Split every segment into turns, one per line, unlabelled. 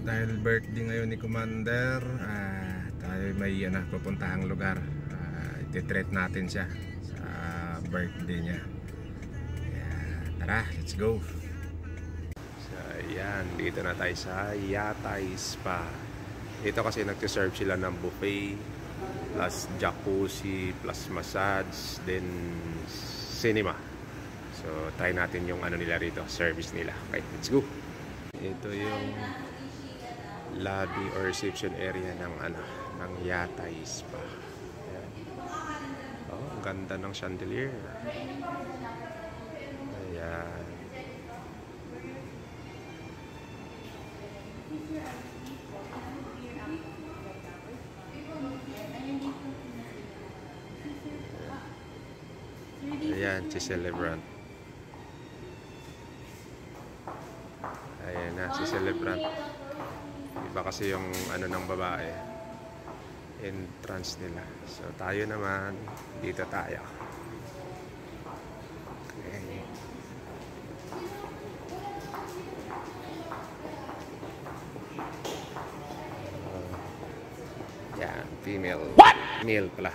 Dahil birthday ngayon ni Commander, tayo may pupuntahang lugar. Ititreat natin siya sa birthday niya. Kaya tara, let's go. So ayan, dito na tayo sa Yatay Spa. Dito kasi nagsiserve sila ng buffet plus jacuzzi plus massage then cinema. So try natin yung ano nila rito, service nila. Okay, let's go. Ito yung lobby or reception area ng ng Yatay Spa. Ayan. Oh, ang ganda ng chandelier. Ayan. Ayan, si Celebrant. Ayan na, si Celebrant. Iba kasi yung ng babae. Entrance nila. So tayo naman, dito tayo. Okay. Yan, female. What? Male pala.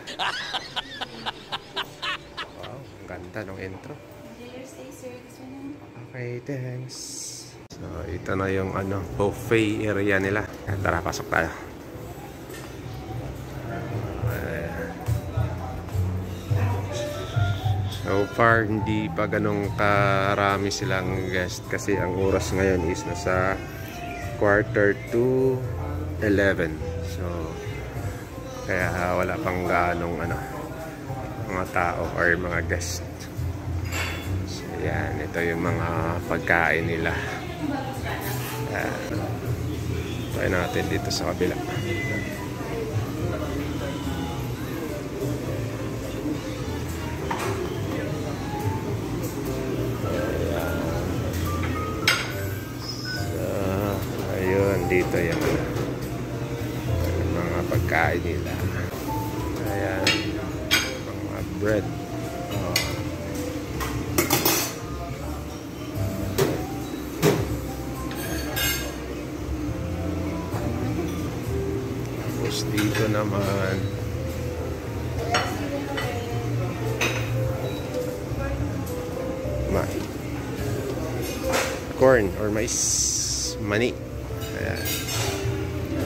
Ganda ng intro. Okay, thanks. So, ito na yung buffet area nila. Tara, pasok tayo. So far, hindi pa ganong karami silang guest kasi ang oras ngayon is nasa 11:45. So, kaya wala pang ganong mga tao or mga guest. So yan, ito yung mga pagkain nila. Try natin dito sa kabila. So ayun, dito yung mga pagkain nila. Ayan, bread. Tapos dito naman corn or mais, mani. Ayan.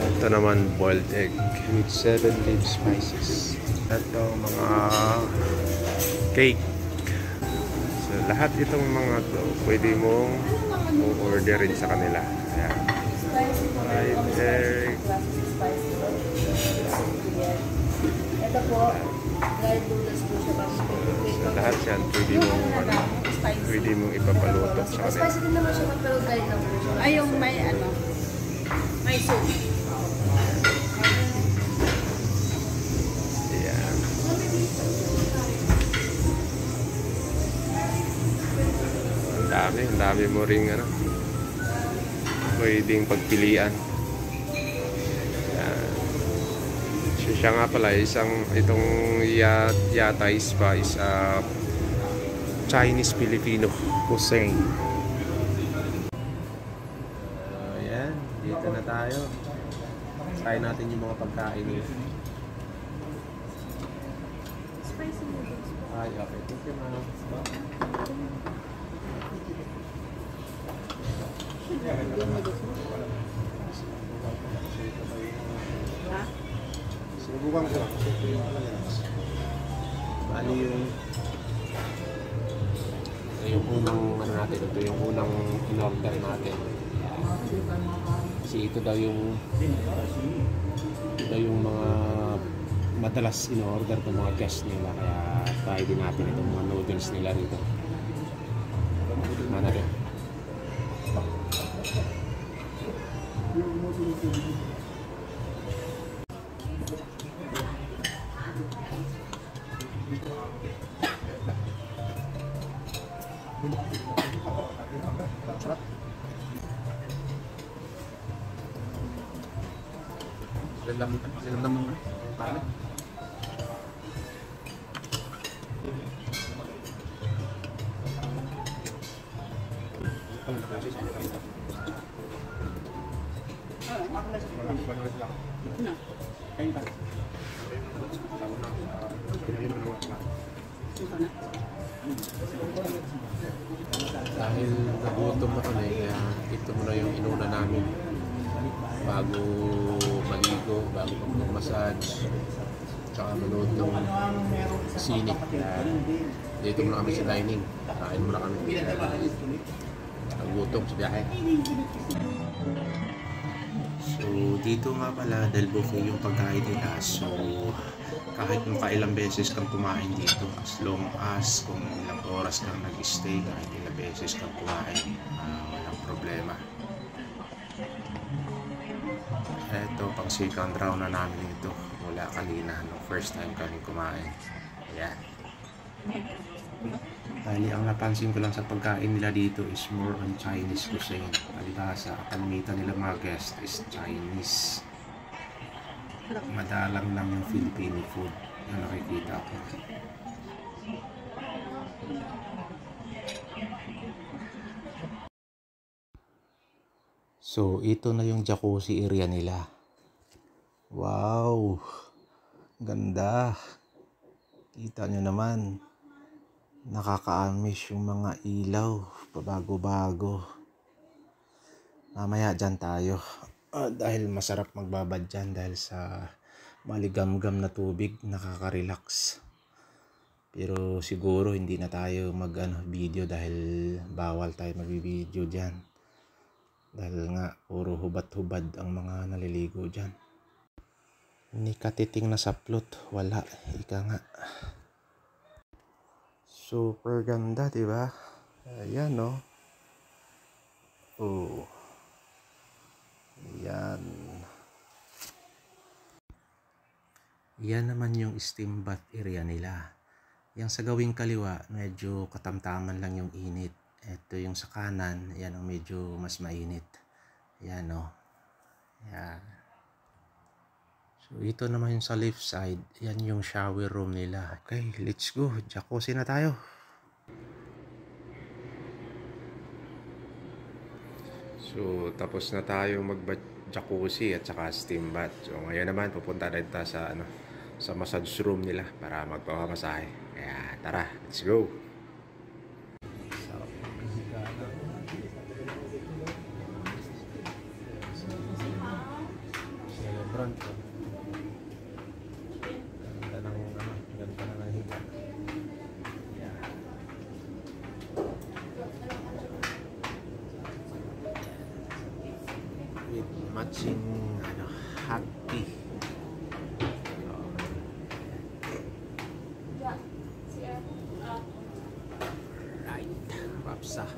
Ito naman boiled egg with 7 leaf spices. Ito mga cake. So lahat itong mga to pwede mong orderin sa kanila. Ayan. Fried egg.
Ito po, dried noodles po siya.
So lahat yan pwede mong ipapaluto sa kanila.
Spicy din naman siya, pero dried lang po siya.
Ay, yung may may soup.
Ang dami mo ring pwedeng pagpilian. Yan. So, siya nga pala itong Yatay Spa is Chinese Filipino cuisine. Ayan, dito na tayo. Try natin yung mga pagkain nila.
Spicy noodles.
Ay, okay. Thank you, ma'am. Sinubukan ko lang. Ano yung unang natin, ito yung unang in-order natin. Kasi ito daw yung mga madalas in-order ng mga guests nila, kaya try din natin itong mga noodles nila rito. Mana rin. Sila naman pare.
No.
Dahil nagutom na kami, kaya ito muna yung inuna namin bago maligo, bago mag-massage, tsaka manood ng sine. Kaya dito muna kami sa dining, kain muna kami. Nagutom sa biyahe. So dito nga pala, dahil buffet yung pagkain nila, so kahit makailang beses kang kumain dito, as long as kung ilang oras kang nag-stay, kahit ilang beses kang kumain, walang problema. Eto, pang second round na namin ito mula kanina, no, first time kami kumain. Ayan. Bali, ang napansin ko lang sa pagkain nila dito is more on Chinese cuisine. Palibhasa, kalimitan nila mga guest is Chinese. Madalang lang yung Filipino food na nakikita ko. So, ito na yung jacuzzi area nila. Wow! Ganda! Kita nyo naman. Nakaka-amiss yung mga ilaw. Pabago-bago. Mamaya dyan tayo. Dahil masarap magbabad dyan dahil sa maligamgam na tubig. Nakaka-relax. Pero siguro hindi na tayo video dahil bawal tayo mag-video dyan. Dahil nga puro hubad-hubad ang mga naliligo dyan. Ni katiting na saplot, wala, ika nga. Super ganda, diba? Ayan, no? Oh. Ayan. Yan naman yung steam bath area nila. Yang sa gawing kaliwa, medyo katamtaman lang yung init. Ito yung sa kanan, yan ang medyo mas mainit. Yan, no? Yan. So, ito naman yung sa left side. Yan yung shower room nila. Okay, let's go. Jacuzzi na tayo. So, tapos na tayo mag-jacuzzi at saka steam bath. So, ngayon naman, pupunta na tayo sa, sa massage room nila para magpapamasahe. Kaya, tara, let's go. Celebrant. Ganda na ng higa. Yeah. With matching hot tea. Right, papsa.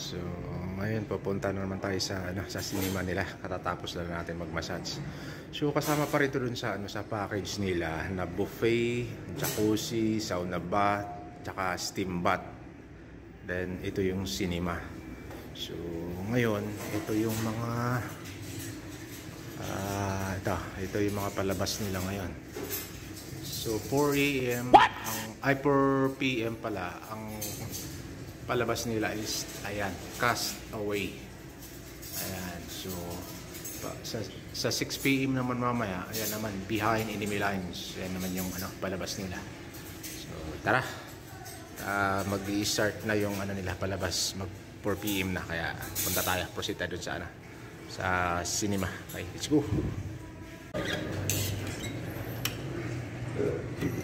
So, ngayon papunta na naman tayo sa sa cinema nila. Katatapos lang natin mag-massage. So, kasama pa rito dun sa sa package nila na buffet, jacuzzi, sauna bath, tsaka steam bath. Then, ito yung cinema. So, ngayon, ito yung mga ito yung mga palabas nila ngayon. So 4 AM 4 PM pala ang palabas nila is ayan, Cast Away. Ayan, so sa 6 PM naman mamaya, ayan naman Behind Enemy Lines. Ayan naman yung palabas nila. So tara. Mag-i-start na yung nila palabas, mag 4 PM na, kaya punta tayo, proceed tayo sa sa cinema. Okay, let's go.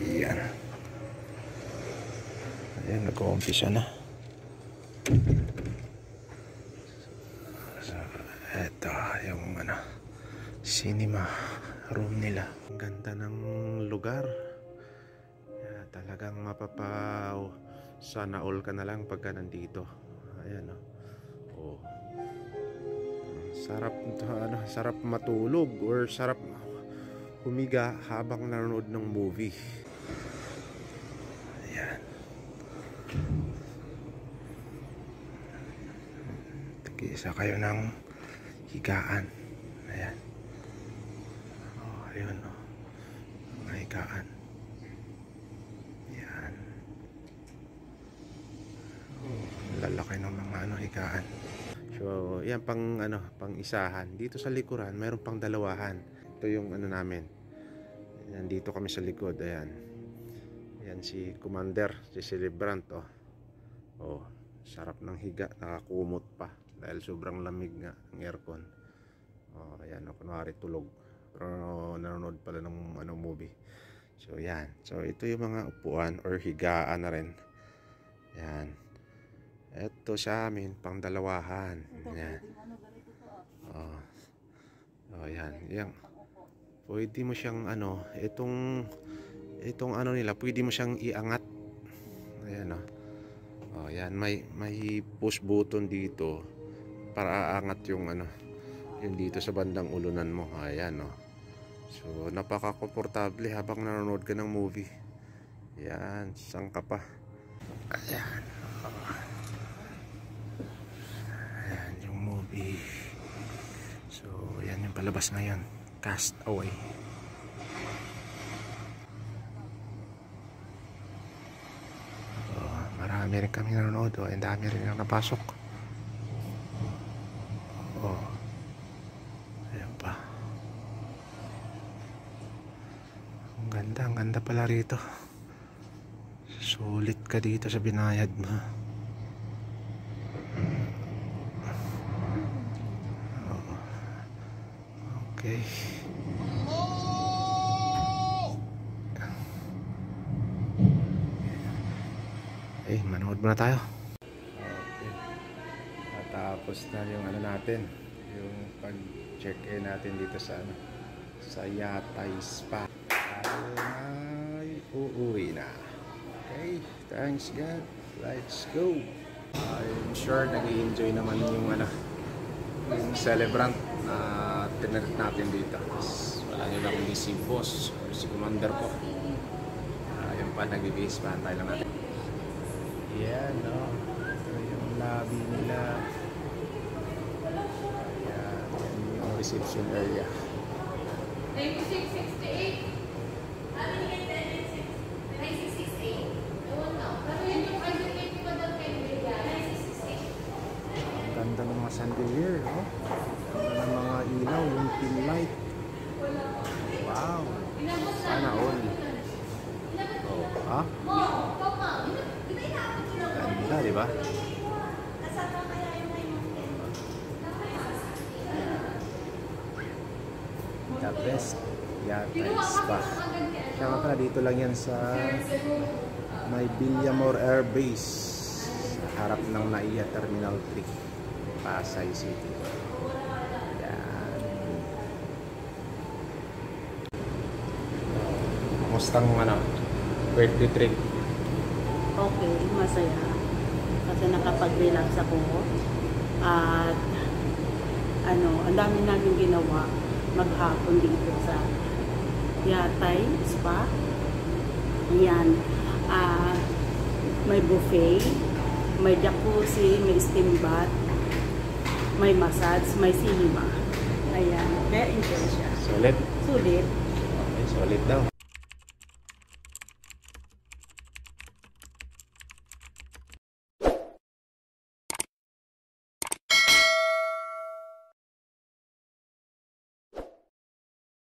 Ayan. Ayan, nag-uumpisa na. So, eto yung cinema room nila. Ang ganda ng lugar. Yeah, talagang sana all ka na lang pagka nandito. Ayan, oh. Sarap matulog or sarap humiga habang nanonood ng movie. Ayan. Tag-isa kayo ng higaan. Ayan. Oh, ayun, oh. Mga higaan. Ayan. Oh, lalaki ng mga higaan. So, yan pang isahan. Dito sa likuran, mayroon pang dalawahan. Ito yung namin. Nandito kami sa likod. Ayan. Ayan si Commander, si Celebrant. Oh, sarap ng higa. Nakakumot pa. Dahil sobrang lamig nga ng aircon. Oh, ayan. Kunwari tulog. Pero nanonood pala ng movie. So, yan. So, ito yung mga upuan or higaan na rin. Yan. Ito sa amin, pang dalawahan. Yan. Oh, yan. Yan. Pwede mo siyang itong nila, pwede mo siyang iangat. Ayan, oh. Yan, may push button dito para aangat yung yung dito sa bandang ulunan mo. Ayan, oh. So, napaka-komportable habang nanonood ka ng movie. Yan, saan ka pa? Ayan. Ayan yung movie. So, yan yung palabas ngayon. Cast Away. Oh, marami rin kami nanonood. Oh, ang dami rin ang napasok. Oh. Ayan pa. Ang ganda pala rito. Sulit ka dito sa binayad mo. Okay. Manood muna tayo. Okay. Tapos na yung natin, yung pag-check-in natin dito sa Yatay Spa. Ay, uuwi na. Okay, thanks God. Let's go. I'm sure nag-i-enjoy naman yung yung Celebrant na tinirit natin dito. Wala nyo lang kundi si boss or si commander ko. Yung pa nag-i-base pa tayo lang natin. Yan, no? Ito yung lobby nila. Ayan, yan yung reception area.
9668. Ano yung 9668? Ewan na. Pero yun yung argument ko daw kay Media. 9668.
Ang ganda ng mga chandelier, no? Ang ganda ng mga ilaw, yung pin light. Wow! Sana all. Oh, ha? Ganda, di ba? The best Yatay Spa. Kaya pala dito lang yan sa may Villamor Air Base sa harap ng NAIA Terminal 3, Pasay City. Yan. Kumusta ang birthday trip?
Okay, masaya. kasi nakapag-relax ako. At ang dami namin ginawa maghapon dito sa Yatay Spa. Yan. May buffet, may jacuzzi, may steam bath, may massage, may cinema. Ayan. Kaya enjoy siya.
Solid.
Sulit.
Okay, solid daw.